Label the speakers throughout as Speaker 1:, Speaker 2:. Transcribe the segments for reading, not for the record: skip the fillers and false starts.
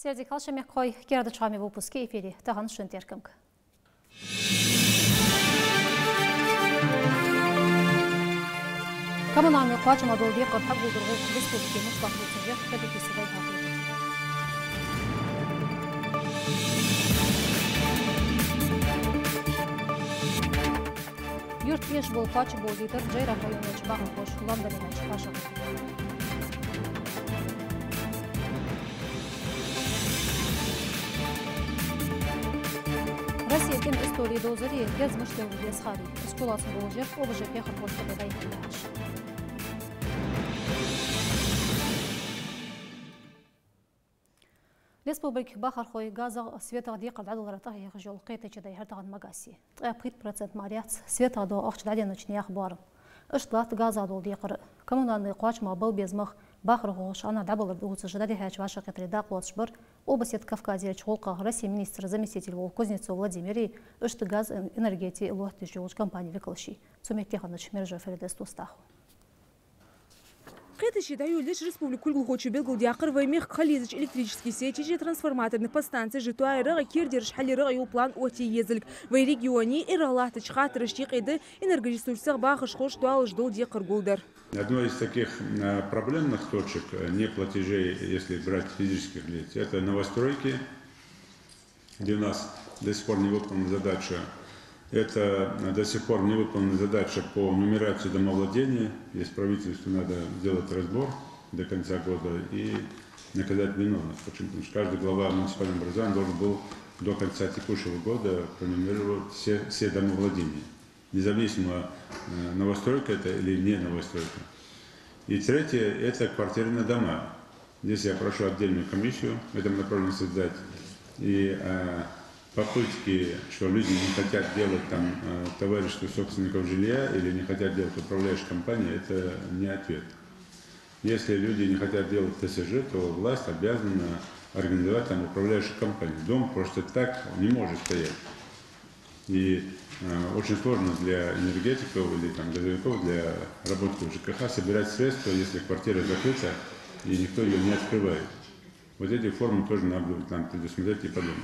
Speaker 1: Сердикал шамякхой керадычами в выпуске эфире таган шынтеркінг. Коммунальный плачем одолде қыртақ бұлдырғы республике мұшлақ бұлтынжер кәдекесідай хақылы. Юрт еш бол плачы бол зетір жайра қойынеч бағын қош ламдаринеч қашығы. Россия тем истории дозыри язмыштел без хари. Скуласын бол жер обыжы пехар қошты дайындаш. Республик Бахархой газа света дикал дадулара тахи жол қайтачы дай хартаган магаси. 30% мариац света до ахчдаде ночни ахбар. Ыштлат газа дол дикар. Коммунальный қуачма был безмах Бахархош ана дабылыр дугуцы ждаде хач ваша қетрида қуатшбыр. Область Кавказия Чолка Россия министр заместитель Кузнецов Владимирий Ышты газ энергетии лохты жолж компании Виколши. Суметтеханыч Мержа Фердес Тустаху.
Speaker 2: Қайтачы дайулдеш республику Кульгухочу Белгулдиақыр ваймех Хализыч электрический сети же трансформаторных подстанций житу айрыға кердерш халирыға юплан оти езілік. Вай регионе иралатыч хатырыш тиқайды энергоресурсах бахыш хош дуалыш дол декыр гулдар.
Speaker 3: Одной из таких проблемных точек неплатежей, если брать физических лиц, это новостройки, где у нас до сих пор не выполнена задача. Это до сих пор не выполнена задача по нумерации домовладения. Здесь правительству надо сделать разбор до конца года и наказать виновных. Потому что каждый глава муниципального образования должен был до конца текущего года пронумерировать все домовладения. Независимо, новостройка это или не новостройка. И третье – это квартирные дома. Здесь я прошу отдельную комиссию в этом направлении создать. И попытки, что люди не хотят делать там товарищество собственников жилья или не хотят делать управляющие компании, это не ответ. Если люди не хотят делать ТСЖ, то власть обязана организовать там управляющую компанию. Дом просто так не может стоять. И очень сложно для энергетиков или там газовиков, для работников ЖКХ собирать средства, если квартира закрыта и никто ее не открывает. Вот эти формы тоже надо там предусмотреть и подумать.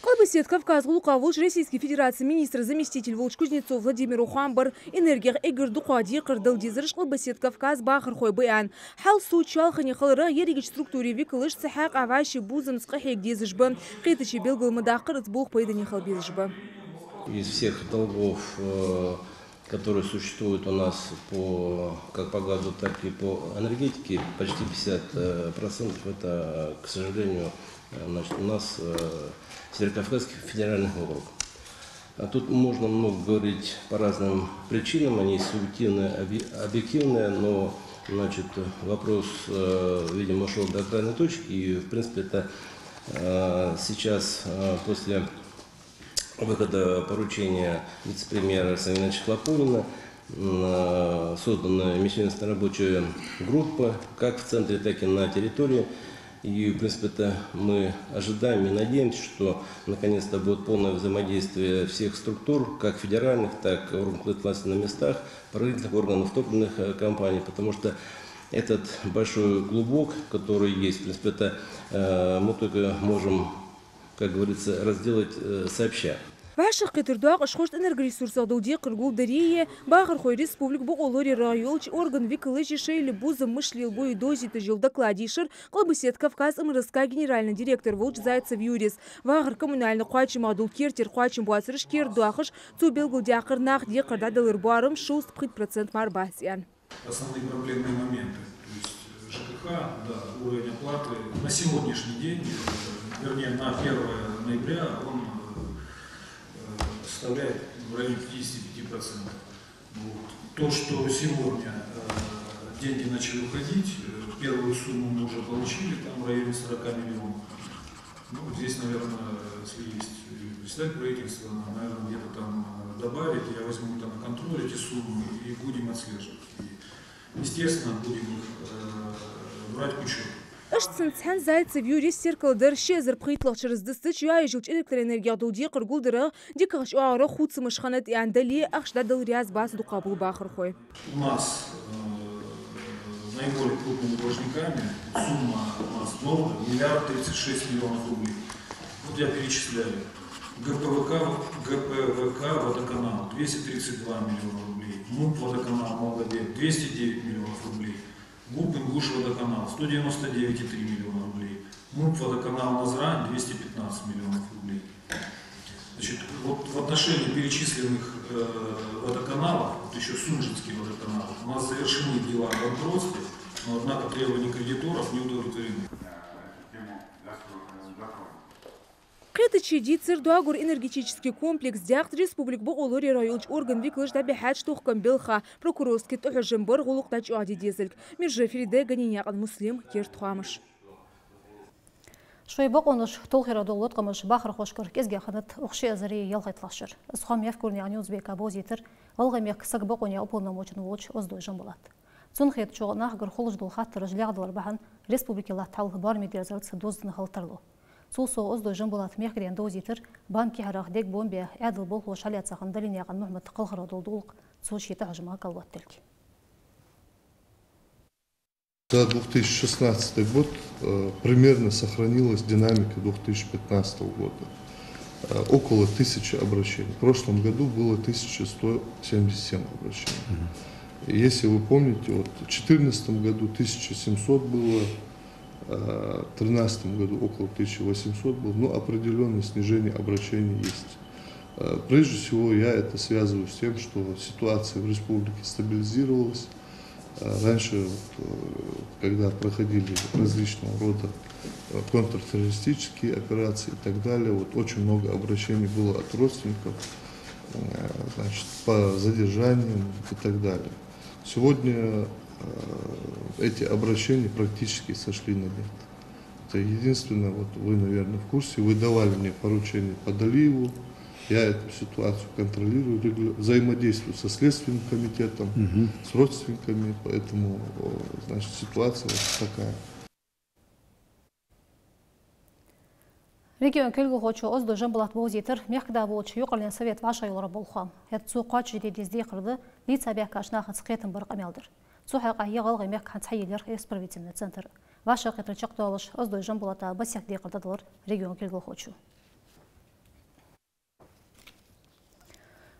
Speaker 2: Колбасет Кавказ Луковолж Российской Федерации министр заместитель Волж Кузнецов Владимир Ухамбар энергия эгер духади кырдыл дизрыш Колбасет Кавказ Бахархой Баян. Хал сучал ханихалыра ерегич структуре викалыш цехак аваши бузым скахек дизжбан. Қайтачи белгал мадақыр цбух поеданихал безжба.
Speaker 4: Из всех долгов, которые существуют у нас как по газу, так и по энергетике, почти 50% это, к сожалению, значит, у нас Северокавказский федеральный округ. А тут можно много говорить по разным причинам, они субъективные, объективные, но значит, вопрос, видимо, шел до крайней точки, и в принципе это сейчас после выхода поручения вице-премьера Савиновича Клопунина создана межведомственная рабочая группа, как в центре, так и на территории. И, в принципе, это мы ожидаем и надеемся, что наконец-то будет полное взаимодействие всех структур, как федеральных, так и органов власти на местах, правительственных органов, топливных компаний, потому что этот большой клубок, который есть, в принципе, это мы только можем, как говорится, разделать сообща.
Speaker 2: Ваших катердуак ашхошт энергоресурсах дауди кыргул дарие Бахархой республик бу олори райолч орган викалыжи шейли бузы мышлил бой дози тыжил докладишер Колбасет Кавказ МРСК генеральный директор Волч Зайцев Юрис. Вахар коммунальный хуачим адул кертер хуачим буацырыш кердуахыш цу белгул диакыр нах декарда далыр буарым 6% марбасиян.
Speaker 5: Основные проблемные моменты, то есть ЖКХ, да, уровень оплаты на сегодняшний день, вернее на 1 ноября он составляет в районе 55%. Вот. То, что сегодня деньги начали уходить, первую сумму мы уже получили, там в районе 40 миллионов. Ну, здесь, наверное, если есть председатель правительства, наверное, где-то там добавить, я возьму там на контроль эти суммы и будем отслеживать. И, естественно, будем их брать в учет.
Speaker 2: Ышцын Зайцев Юрис Серкалдыр шезір пқитлық чырыздысты чуай жылч электроэнергия дауди қыргулдыры декағыш уағыры худсымыш ханат яндали ақшда дыл ряз басы дуқабыл бақыр қой.
Speaker 5: У нас на наиболее крупными должниками. Сумма у нас долга 1 036 000 000 рублей. Вот я перечисляю. ГПВК «Водоканал» 232 миллиона рублей. МУП «Водоканал» Молодец 209 миллионов рублей. ГУП «Ингуш Водоканал» 199,3 миллиона рублей. МУП «Водоканал Назрань» 215 миллионов рублей. Значит, вот в отношении перечисленных водоканалов, вот еще Сунжинский водоканал, у нас завершены дела о банкротстве, но однако требования кредиторов не удовлетворены.
Speaker 2: Кытычи дицер дуагур энергетический комплекс дяхт республик Боголори районч орган виклыш даби хадж тухкан белха прокурорский тухажимбар гулук тач уади дизельк. Мирже Фериде ганинян муслим керт хуамыш.
Speaker 1: Шойбок оныш толхира долот қамыш бахыр хошкар кезге ханат оқши азари ялғайтлашыр. Схам яфкурни анюзбек абозитер, алғамек сагбок оня уполномочен волч оздой жамбулат. Цунхет чоғнах гар холждул хаттыр жлягдылар бахан республикалар талғы бар медиазалцы доздыны халтарлу. Сулсо оздой жамбулат мехгрен дозитер, банки харах дек бомбе әділ бол хошалят сахан далинияған Мухмад қалғыра долдулық сушита хажыма калват телки.
Speaker 6: За 2016 год примерно сохранилась динамика 2015 года. Около 1000 обращений. В прошлом году было 1177 обращений. И если вы помните, вот в 2014 году 1700 было, в 2013 году около 1800 было, но определенное снижение обращений есть. Прежде всего я это связываю с тем, что ситуация в республике стабилизировалась. Раньше, когда проходили различного рода контртеррористические операции и так далее, вот очень много обращений было от родственников, значит, по задержаниям и так далее. Сегодня эти обращения практически сошли на нет. Это единственное, вот вы, наверное, в курсе, вы давали мне поручение по Далиеву. Я эту ситуацию контролирую, взаимодействую со Следственным комитетом, с родственниками, поэтому, значит, ситуация вот такая.
Speaker 1: Регион келгу хочу оздо жамбулат бозитер, мехда волчу юқален совет ваша юлара болхам. Это цуқач жидедезде қырды, лица бяхкашна хацқетен бір қамелдір. Цухақа еғалғы мех ханцайелер экспервитивный центр. Ваша қитрчақ толыш оздо жамбулата басяқде қырдадылар регион келгу хочу.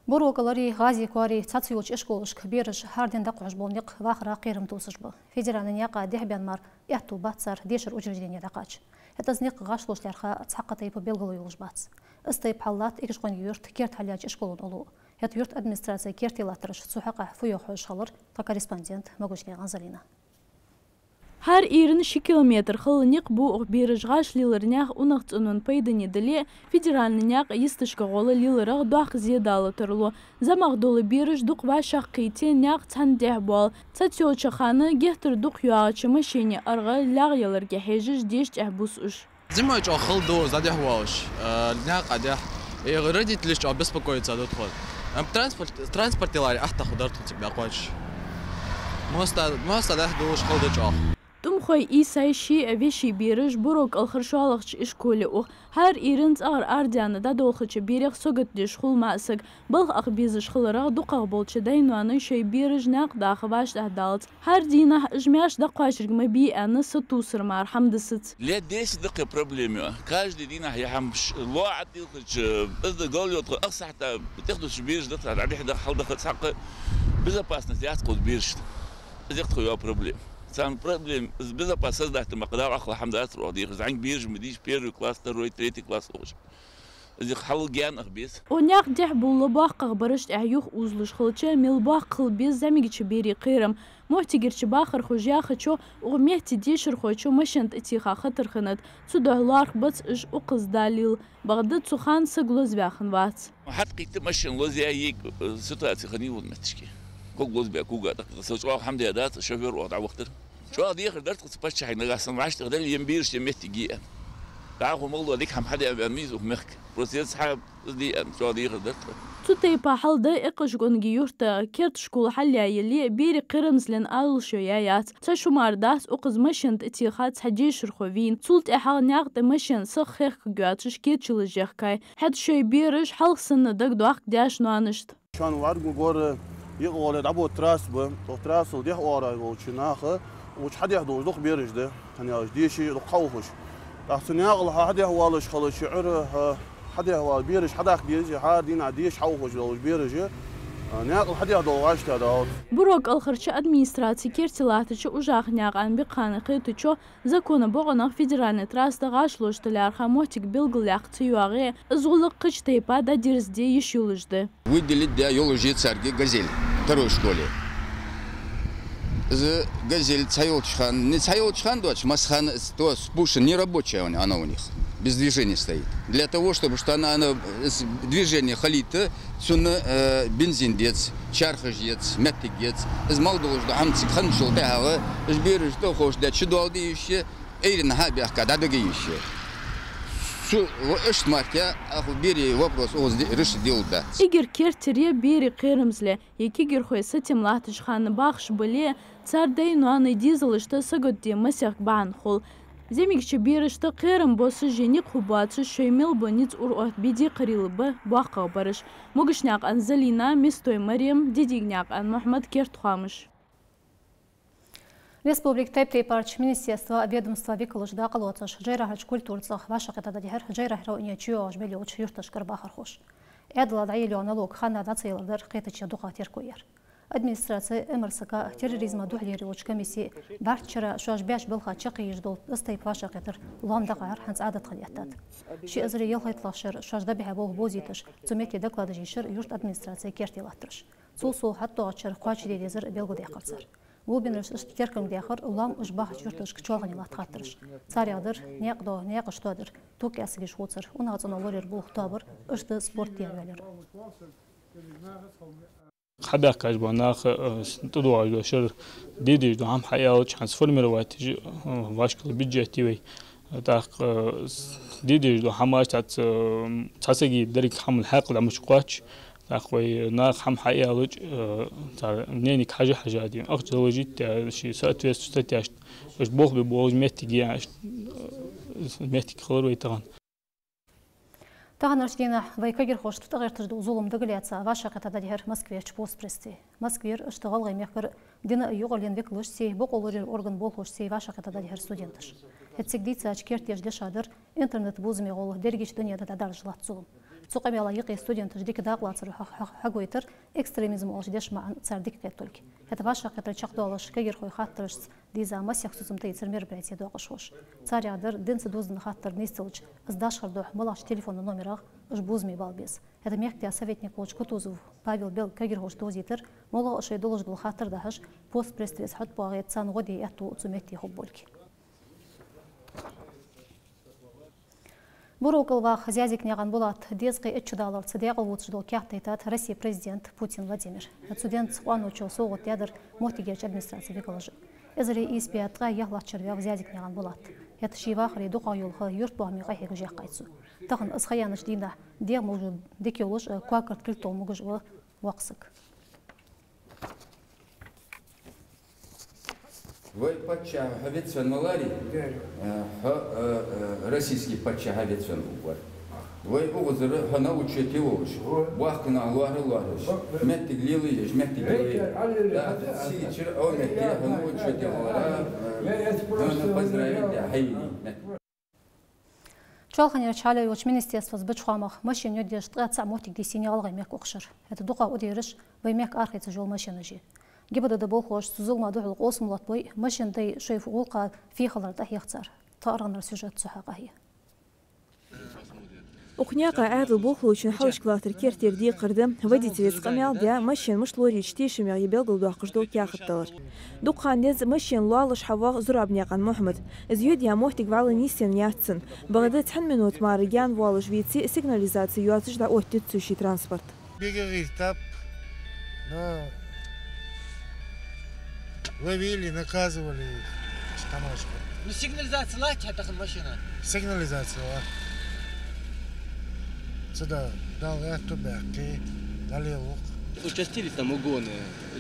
Speaker 1: Борокалари гази куари цацюлч эшколыш берж харден дақуш болник вахра қирым тусышбы. Федеральный няқа дехбян мар яхту бацар дешер учреждение дақач. Это знек гашлошлярха цаққатай по белголу юлжбац. Истай паллат икшқон юрт керт халяч эшколун олу. Это юрт администрация кертилатырыш цухақа фуйоху шалыр, та корреспондент Могучня Ганзалина.
Speaker 7: Har irin 2 kilometr xılniq bu berjgaş lilirnях unaqtının paydını dili federalnyak yistishqa qolı liliraq doq ziyadalı turlu. Zamaq dolu berj duq va shaqqiti nyak tsandeh bol. Tsatyochaxanı gehtir duq yuağıçı maşini arğa lağyalarga hejij deşt ahbus ush.
Speaker 8: Зимой охал до задях валш. Нyak адях. И родители что беспокоятся до тход. Транспорт лари ахта худар тхуцик бaqoch. Моста дах до школ до чах.
Speaker 7: Тумхой исайши веши берж бурок алхаршалахч ишколе ух har irins ağır ardyanı da dolxıçı berek sogatdi şxul masık balx aqbiz şxılıraq duqaq bolçı daynuanı şey berj naq daxı baş dahdalt har dinah jmyash da qaşırgma bi anı satusır marhamdısıt
Speaker 9: Лет 10 دقيقة проблемة каждый день я هم لوعد يخرج بس قال يطلع أقصى حتى بتاخذوا شبيرج ده على حدا حل دخل حق безопасность я تقول بيرج زيقت خيو проблем سام проблем с безопасностью да مقدار أخلا حمد أسرع دي خز عن بيرج مديش بيرج كلاس تروي تريتي كلاس أوش زيق حل جان أخبيس
Speaker 7: Onyak deh bullu bax qaqbarış ahyuh uzluş xılçı milbax qılbiz zamigiçi beri qirım muhtigirçi baxır xujaxıço uğmehti dişir xoço maşant itixa xatırxınat tsudahlar bats iş uqız dalil bagda tsuxan sagloz baxın vat
Speaker 9: حتى تمشي لوزي هيك سيتواسي خليني ونمتشكي كل لوز بيكوجا سوى حمد يدات شوفير وضع وقت شو هذه قدرت تبشر حين قاسم عشت قدر ينبيرش يمتي جيئا تعرفوا موضوع ديك هم حدا يميز ومخك بروسيس حاب دي شو هذه قدرت
Speaker 7: Tutay pahalda iqishgongi yurta kert shkul halyayli biri qirimzlin al shoyayat ta shumardas uqız mashint itixat hajish rxovin tsult ahal naqd mashin sakhikh gyatsh ketchilajkay had shoy birish halqsın dag doq dash nuanisht
Speaker 10: Şu an var gor يقول ابو تراس ب تراس ودي اورا وشناخه وش حد يهدوش دوق بيرج ده هنياش ديشي دوق خوخش تحسن يغل حد يهوالش خلص شعره حد يهوال بيرج حداك ديجي حادين عديش خوخش لو بيرج ناقل حد يهدو واش تداوت
Speaker 7: بروك الخرچ ادمنسترации кертилатычы ужахняған биқаны қитычо закона боғанақ федеральный траста ғашлоштыларха мотик билгіляқ цюағы зулық қыч тайпа да дерзде ешюлыжды.
Speaker 11: Выделить для ёлужи царги газель второй школе. Газель цайолчхан, не цайолчхан дочь, масхан, то спуша не рабочая она у них. Без движения стоит. Для того, чтобы что она движение халита, сюна бензин дец, чархаж дец, мяты дец, из молдого что амцик ханшил тяга, сберешь что хочешь, да чудалды еще, эйрин хабях когда догище. Şu ışmarka biri вопрос o решил да.
Speaker 7: Игер кертере бери қерімзле, екі герхойсы темлатыш ханы бақш біле, цардай нуаны дизылышты сығыдде мысяқ баған қол. Земекші берішті қерім босы жені қубатшы шөймел бұниц ұр беде қырылыбы бұаққа барыш. Мұғышняқ ан Залина, Местой Мариям, дедегняқ ан Мухаммад Кертхамыш.
Speaker 1: Республик Тайптей парч Министерства ведомства викалыжда қалуатыш жайрахач культурцах ваша қытада дехер жайрахра уния чуяш белеуч юрташ карбахар хош. Эдла дайли аналог хана дацейлдар қетача духа теркуер. Администрация МРСК терроризма духлерилуч комиссии барчара шуаш бяш билха чақиеждол ыстайп ваша қетыр ландағар ханс адат қалияттад. Ши азри елхайтлашыр шуашда беха бол бозитыш цумети доклады жишыр юрт администрация кертилаттырыш. Сулсу хатто ачыр қуач дедезір белгуде қалсар. Губинрыш иштеркем дехар улам ушбах чуртыш кчолгани латхатырыш. Царядыр, неқдо, неқыштодыр, тук ясыгиш хуцыр, унағацын олорер булхтабыр, ышты спорт дегелер.
Speaker 12: خباك كاجباناخ تدوع جوشر ديدي دو هم حياة شانس فورميروات واشكل بيجتي وي تاق ديدي دو هماش تات تاسجي دريك حمل حق لمش قواتش تاقوي ناق هم حياة تاع نيني حاجة دي أخذ وجيت شيء سات ويست ستاشت إيش بوخ ببوج مهتجي مهتج خلور ويتغن
Speaker 1: Тағанар ждена вайкагер хоштыр тағыртырды ұзулымды гілятса ваша қатада дегер Москвер чпост престе. Москвер ұштығал ғаймекір дені үйіғален век лышсей, бұқ олырер орган бол хошсей ваша қатада дегер студентыш. Әтсек дейці ачкерт ежде шадыр, интернет бұзыме ғолы дергеш дүниеда дадар жылат сұлым. Цуқамела еқи студенты ждекі дағлацыр хагойтыр экстремизм ол ждеш маан цардик кеттольки. Это ваша қатыр чақты алыш кегер хой хаттырыш диза масяқ сүзімті ецірмер бәйте доғыш хош. Цар ядыр дінсі дозын хаттыр нестіліч ыздашқырды малаш телефоны номерақ ұжбузмей балбез. Это мектия советник Луч Кутузов Павел Бел кегер хош дозитыр, мола ұшай долыш бұл хаттыр дағыш пост престрес хат бағайт сан ғоди әтту ұцуметті хоббольки. Бурукылва хозяйзик неган булат дезгы этчудалар цедегал вудшдол кяхтайтат Россия президент Путин Владимир. Студент Уанучо соғыт ядыр мохтигеч администрация викалыжы. Эзри испиятға яғлақ червя хозяйзик неган булат. Это шивахри дуқа юлхы юрт буамиға хегі жақ қайтсу. Тағын ысқаяныш деймда дег мұжу декеулыш куакырт кілтол мұғыж уақсық.
Speaker 13: Вы патча Гавицен Малари, российский патча Гавицен Угар. Вы угозыры хана учете уж, бахкна луарыш, метти глилыш, метти глилыш. Да, сичер о метти хана учете угара, хана поздравить хайни.
Speaker 1: Чалханер чалай уч министерство с бычхамах машин ёдеш траца мотик десени алгай мек оқшыр. Это дуқа удериш баймек архайцы жол машинажи. Гибада бол хош сузулма духл осмулат бой машиндай шейф улқа фихалар тахиқцар. Таарганар сюжет сухaqahi.
Speaker 2: Ухняка әділ болхлучын халышқылақтыр кертердей қырды водителец қамялда машин мұшлори штешімер ебелгіл дуақыждол кяқыттылыр. Дұққандез машин луалыш хавақ зұрабняқан Мухаммад. Зүйедия мохтик валы несен яцын. Бағады 10 минут марыгян валыш ветси сигнализация юатышда оттет сущий транспорт.
Speaker 14: Ловили, наказывали. Ну сигнализация лать это машина. Сигнализация. Сюда дал эту бэки, дали лук.
Speaker 4: Участились там угоны.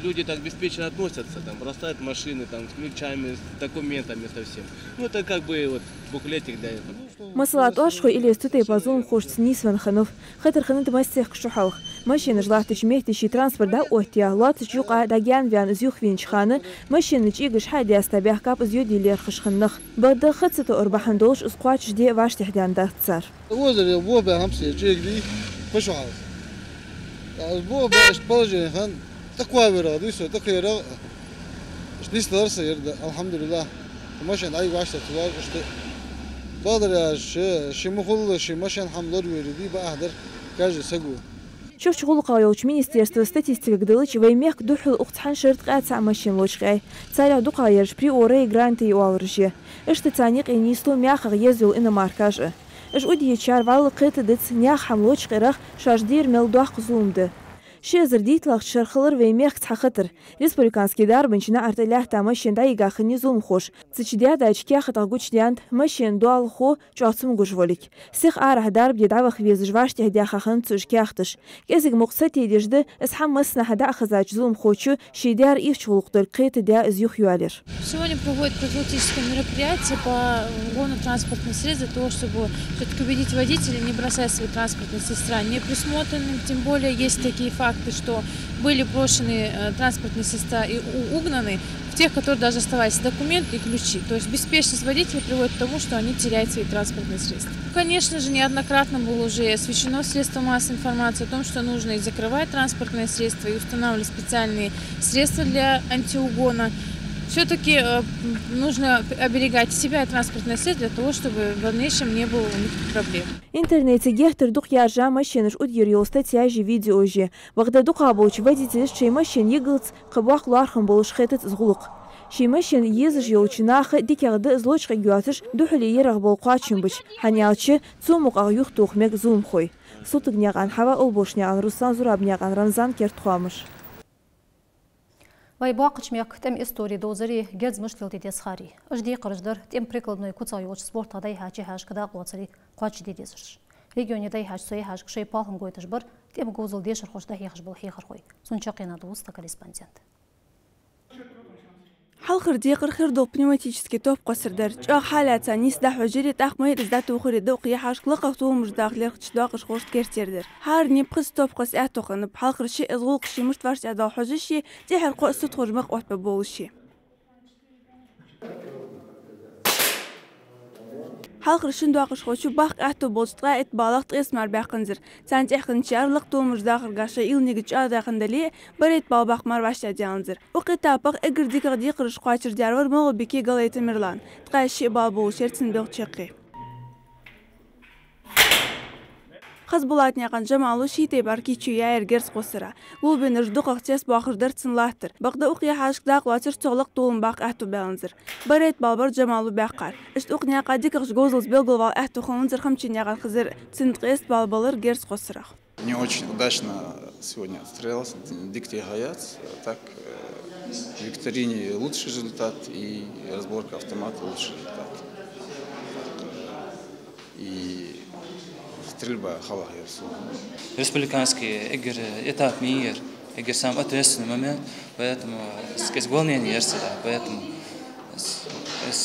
Speaker 4: Люди так беспечно относятся, там бросают машины, там с ключами, с документами совсем. Ну это как бы вот буклетик для этого.
Speaker 2: Масалат ашху или стутей базун хош снисван ханов. Хатер ханет мастех кшухалх. Машина жлахтыч мехтищи транспорт да оттия, латыч юqa дагян вян зюх винчханы, машина чигыш хайди астабях кап зю дилер хышхынных. Бады хыцыты урбахан долш ускуач жде ваштихдян дахцар.
Speaker 15: وزر بوبا همسي جيجلي فشعر بوبا اشتبالجي خان تقوى برا ديسو تقيرا اشتيس درسة يرد الحمد لله ماشان اي واشتا توار اشت بادر شي مخل شي ماشان حملر ويردي باهدر كاجي سقو
Speaker 2: شوف شغل قايوش министерство статистика гдылыч веймех духл ухтхан шерт قاца машин лочгай царя дукаерш при оре гранты и алржи эште цаник и нисто мяхар ездил на маркаже اش ودي يشارفال قيت دت نياح حملوش قرخ شاجدير ملدوح قزومده شيزر ديتلاق شرخلر ويميخ تحخطر республиканский дар бенчина артелях та машин да игахни зум хош цичдя да чкях тагуч дянд машин дуал хо чацум гужволик сих арах дар бдава хвез жвашти хдя хахан цушкяхтыш кезиг муксат едежде эс хаммасна хада ахазач зум хочу шидяр ивчулуктыр қейт да зюх юалер.
Speaker 16: Сегодня проводят профилактическое мероприятие по угону транспортных средств для того, чтобы все-таки убедить водителей не бросать свои транспортные средства неприсмотренным, тем более есть такие факты, что были брошены транспортные средства и угнаны в тех, которые даже оставались документы и ключи. То есть беспечность водителя приводит к тому, что они теряют свои транспортные средства. Конечно же, неоднократно было уже освещено средства массовой информации о том, что нужно и закрывать транспортные средства, и устанавливать специальные средства для антиугона. Все-таки нужно оберегать себя и транспортное средство для того, чтобы в дальнейшем не было у них проблем.
Speaker 2: Интернете гехтер дух яжа машинаш удьерил статьяжи видеожи. Вагда духа болч водитель шей машин егылц кабах лархам болуш хетет згулук. Шей машин езж йолчинаха дикягды злоч гюатыш духли ерах болқачын бич. Ханялчы цумук агюх тухмек зум хой. Сутыгняган хава олбошняган Руслан Зурабняган Рамзан Кертхуамыш.
Speaker 1: Вайбақыч мяк тем истории дозари гец мышлил дедесхари. Жди қырждар тем прикладной куцайоч спорта дай хачи хаш када қуацари қуачи дедесырш. Регионе дай хаш сой хаш кшей палхын гойтыш бар тем гозыл дешер хошда хехаш был хехар хой. Сунчақина доуста корреспондент.
Speaker 17: حلقر ديقر خردو بنيماتيكسكي توب قصردر جا حالات نيس دا حجري تاخمي رزداتو خري دوقي حاش لقفتو مجداق ليرخش داقش خوشت كيرتيردر هار ني بخس توب قص اتوخن بحلقر شي ازغوق شي مشتفارش ادا حجشي دي حرقو اسوت خرمق وات ببولشي حلقر شنداقش خوشو باق اتو بولشتغا ات بالاقت اسمار باقنزر سانج اخن شارلق تو مجداق غاشا يلنيغ جا داخندلي بريت بالباق مار باشتا جانزر وقتا باق اگر ديقر ديقرش قاچر جارور مو بكي غليت ميرلان تقاشي بابو شرتن بيقچقي Қыз болатняған жамалу шейте бар кичу яйр герс қосыра. Бұл бенір дұқақ тес бақырдар цынлақтыр. Бақды ұқия хашқдақ латыр тоғлық толын бақ әту бәлінзір. Барет балбар жамалу бәққар. Ішт ұқняға дикіқ жгозылыз белгілвал әту қылынзыр қымченяған қызыр цынтқес балбалыр герс қосырақ.
Speaker 18: Не очень удачно сегодня отстрелялся Дикте Гаяц. Так, в викторине лучший результат и разборка автомата лучший результат. И стрельба халах ярсу.
Speaker 19: Республиканский игр этап мир, игр сам ответственный момент, поэтому сгольнее не ярсу, поэтому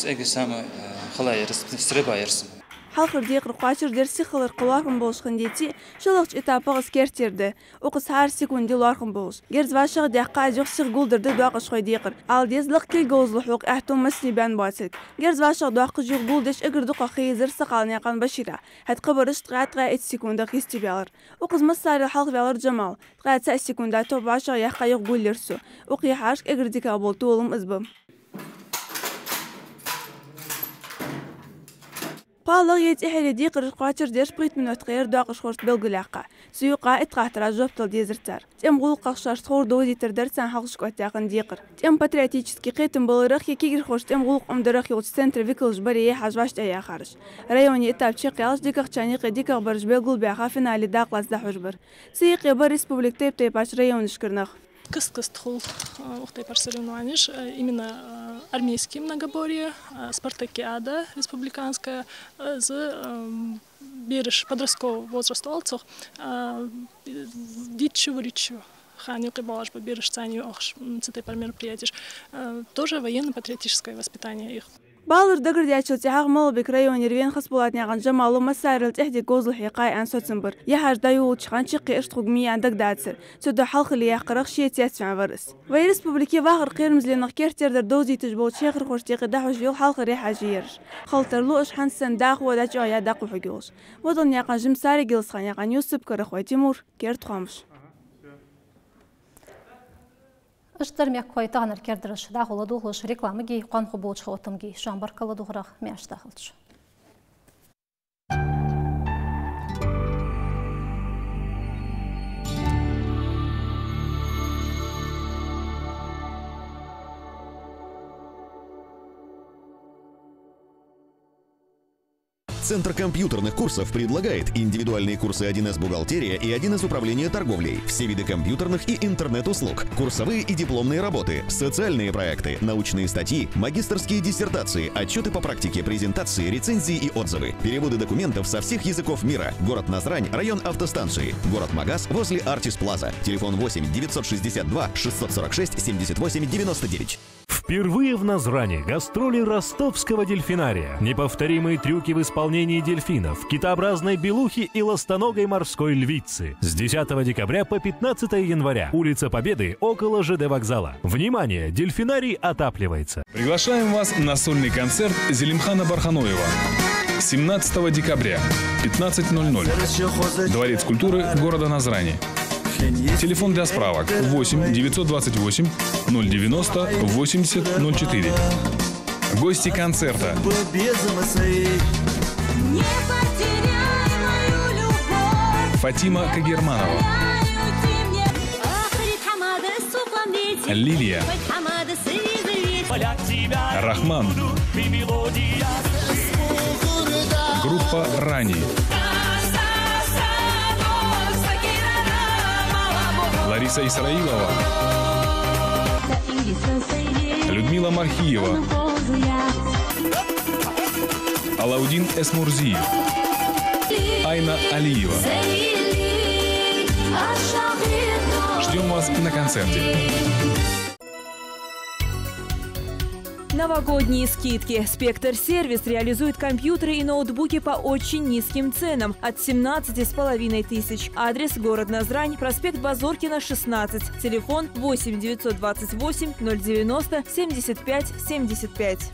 Speaker 19: игр сам халах стрельба ярсу.
Speaker 17: Халқыр дейқір қуачыр дерсі қылыр қыларқын болышқын дети, шылықч этапығыз кертерді. Оқыз har секунде ларқын болыш. Герз вашығы дәққа жоқ сық гулдырды дуақыш қой дейқір. Ал дезлық кел гоузлық әхтум мәсіне бән басылд. Герз вашығы дуақы жоқ гулдеш үгірді қақи зір сықалын яқан башира. Әт қыбырыш тғатға 1 секунда қисті бәлір. Оқыз мұссары халқ бәлір жамал. Тғатса 1 секунда топ вашығы яққа жоқ гулдерсу. Оқи хашқ үгірді кабол туылым ызбым. Паллық етехелі дейқір қуачыр дерш бұйт минут қайыр дуақыш қорт белгіләққа. Сүйіқа әтқатыра жоптыл дезірттар. Тем ғұл қақшаш тор доудетірдір сан халқышқ өттяқын дейқір. Тем патриотический қейтін болырық екегір қош тем ғұл ұмдырық елч центр викілж барие хажбашт аяқарыш. Районе этапчы қиялш дикақ чаниқы дикақ барыш белгіл бәға финали дақлазда хұжбір. Сүйіқи бар республик тейп-тейпач район үшкірнақ.
Speaker 20: Кыс-кыс тхул ухтай пар соревнований, именно армейские многоборья, спартакиада республиканская, с берешь подросткового возраста олцох, дичу-ричу, ханю кибалаш по берешь цанию охш, цетай пар мероприятий, тоже военно-патриотическое воспитание их.
Speaker 17: Балыр дагырдячыл тяг Малбек район рвен хасбулатняган жамалу масарил техди гозл хикай ан соцсымбыр. Яхаж даю чхан чиқи иштугми андак датсыр. Сөдө халқы лияқырық шиетият фанварыс. Вай республики вағыр қирмзленық кертердер дози тижбол чеғыр хоштеқи дахуш вил халқы рехажиер. Халтарлу ишхан сандақ вадачу ая дақу хагилш. Водан яқан жимсари гилсхан яқан Юсуп Карахвай Тимур керт хамш.
Speaker 1: Ыштар мяк қойтағанар кердіріш, дағылы дұғылыш рекламы гей, қанқы болчы отым гей, шамбаркалы дұғырақ мяш дағылыш.
Speaker 21: Центр компьютерных курсов предлагает индивидуальные курсы 1С бухгалтерия и 1С управление торговлей, все виды компьютерных и интернет-услуг, курсовые и дипломные работы, социальные проекты, научные статьи, магистерские диссертации, отчеты по практике, презентации, рецензии и отзывы, переводы документов со всех языков мира. Город Назрань, район автостанции. Город Магаз возле Артис Плаза. Телефон 8 962 646 78 99.
Speaker 22: Впервые в Назране гастроли ростовского дельфинария. Неповторимые трюки в исполнении дельфинов, китообразной белухи и ластоногой морской львицы. С 10 декабря по 15 января. Улица Победы около ЖД вокзала. Внимание! Дельфинарий отапливается.
Speaker 23: Приглашаем вас на сольный концерт Зелимхана Барханоева. 17 декабря, 15:00. Дворец культуры города Назрани. Телефон для справок 8 928 090 80 04. Гости концерта: Фатима Кагерманова, Лилия, Рахман, группа «Рани», Лариса Исраилова, Людмила Мархиева, Алаудин Эсмурзиев, Айна Алиева. Ждем вас на концерте.
Speaker 2: Новогодние скидки. Спектр Сервис реализует компьютеры и ноутбуки по очень низким ценам – от 17,5 тысяч. Адрес: город Назрань, проспект Базоркина, 16. Телефон 8 928 090 75 75.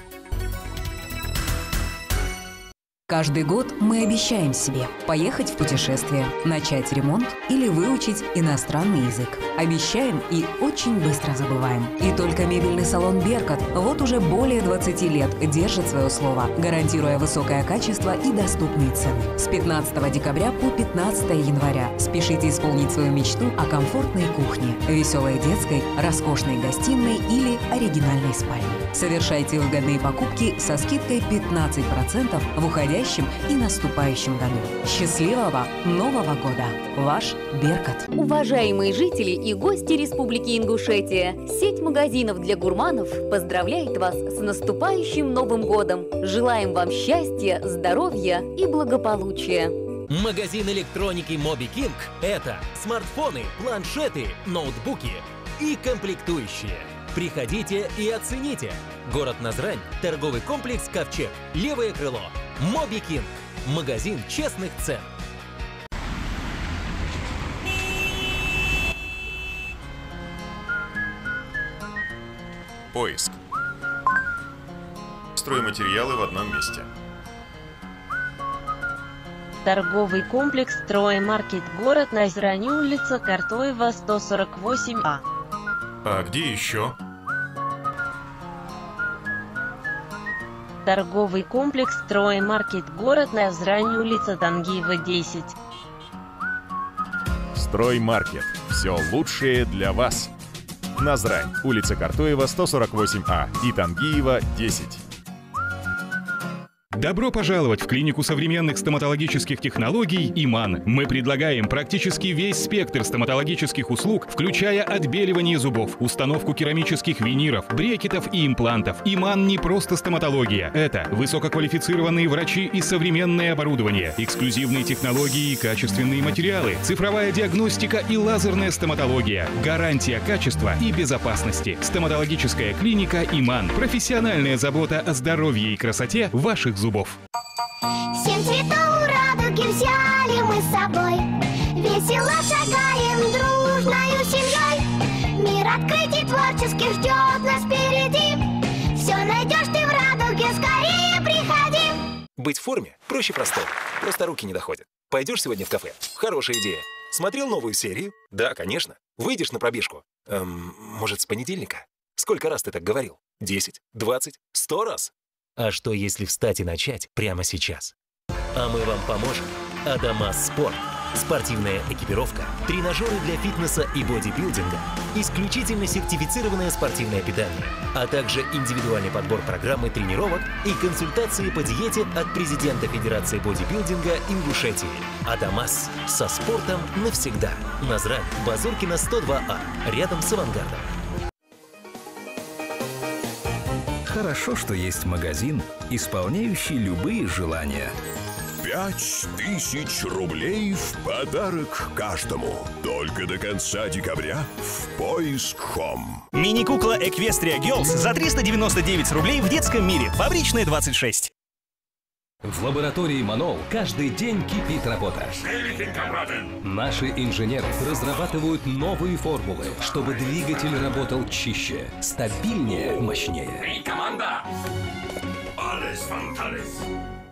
Speaker 24: Каждый год мы обещаем себе поехать в путешествие, начать ремонт или выучить иностранный язык. Обещаем и очень быстро забываем. И только мебельный салон «Беркат» вот уже более 20 лет держит свое слово, гарантируя высокое качество и доступные цены. С 15 декабря по 15 января спешите исполнить свою мечту о комфортной кухне, веселой детской, роскошной гостиной или оригинальной спальне. Совершайте выгодные покупки со скидкой 15% в уходящем и наступающем году. Счастливого Нового года! Ваш «Беркат».
Speaker 25: Уважаемые жители и гости Республики Ингушетия, сеть магазинов для гурманов поздравляет вас с наступающим Новым годом. Желаем вам счастья, здоровья и благополучия.
Speaker 26: Магазин электроники Mobi King – это смартфоны, планшеты, ноутбуки и комплектующие. Приходите и оцените. Город Назрань, торговый комплекс «Ковчег», левое крыло. Mobi King – магазин честных цен.
Speaker 27: Поиск. Стройматериалы в одном месте.
Speaker 28: Торговый комплекс «Строймаркет», город Назрань, улица Картоева, 148А.
Speaker 27: А где еще?
Speaker 28: Торговый комплекс «Строймаркет», город Назрань, улица Тангиева, 10.
Speaker 27: Строймаркет. Все лучшее для вас. Назрань, улица Картоева, 148А и Тангиева, 10.
Speaker 3: Добро пожаловать в клинику современных стоматологических технологий «Иман». Мы предлагаем практически весь спектр стоматологических услуг, включая отбеливание зубов, установку керамических виниров, брекетов и имплантов. «Иман» не просто стоматология. Это высококвалифицированные врачи и современное оборудование, эксклюзивные технологии и качественные материалы, цифровая диагностика и лазерная стоматология, гарантия качества и безопасности. Стоматологическая клиника «Иман». Профессиональная забота о здоровье и красоте ваших зубов.
Speaker 5: 7 цветов радуги взяли мы с собой. Весело шагаем дружною семьей. Мир открытий творческих ждет нас впереди. Все найдешь ты в радуге, скорее приходи.
Speaker 6: Быть в форме проще простого. Просто руки не доходят. Пойдешь сегодня в кафе? Хорошая идея. Смотрел новую серию? Да, конечно. Выйдешь на пробежку? Может, с понедельника? Сколько раз ты так говорил? 10, 20, 100 раз? А что, если встать и начать прямо сейчас? А мы вам поможем. Адамас Спорт. Спортивная экипировка, тренажеры для фитнеса и бодибилдинга, исключительно сертифицированное спортивное питание, а также индивидуальный подбор программы тренировок и консультации по диете от президента Федерации бодибилдинга Ингушетии. Адамас. Со спортом навсегда. Назрань, Базуркина, 102А. Рядом с авангардом.
Speaker 7: Хорошо, что есть магазин, исполняющий любые желания.
Speaker 8: 5000 рублей в подарок каждому. Только до конца декабря в Поиск Хом.
Speaker 9: Мини-кукла Equestria Girls за 399 рублей в детском мире. Фабричная 26.
Speaker 10: В лаборатории Манол каждый день кипит работа. Наши инженеры разрабатывают новые формулы, чтобы двигатель работал чище, стабильнее, мощнее.
Speaker 8: Команда! Alles von alles.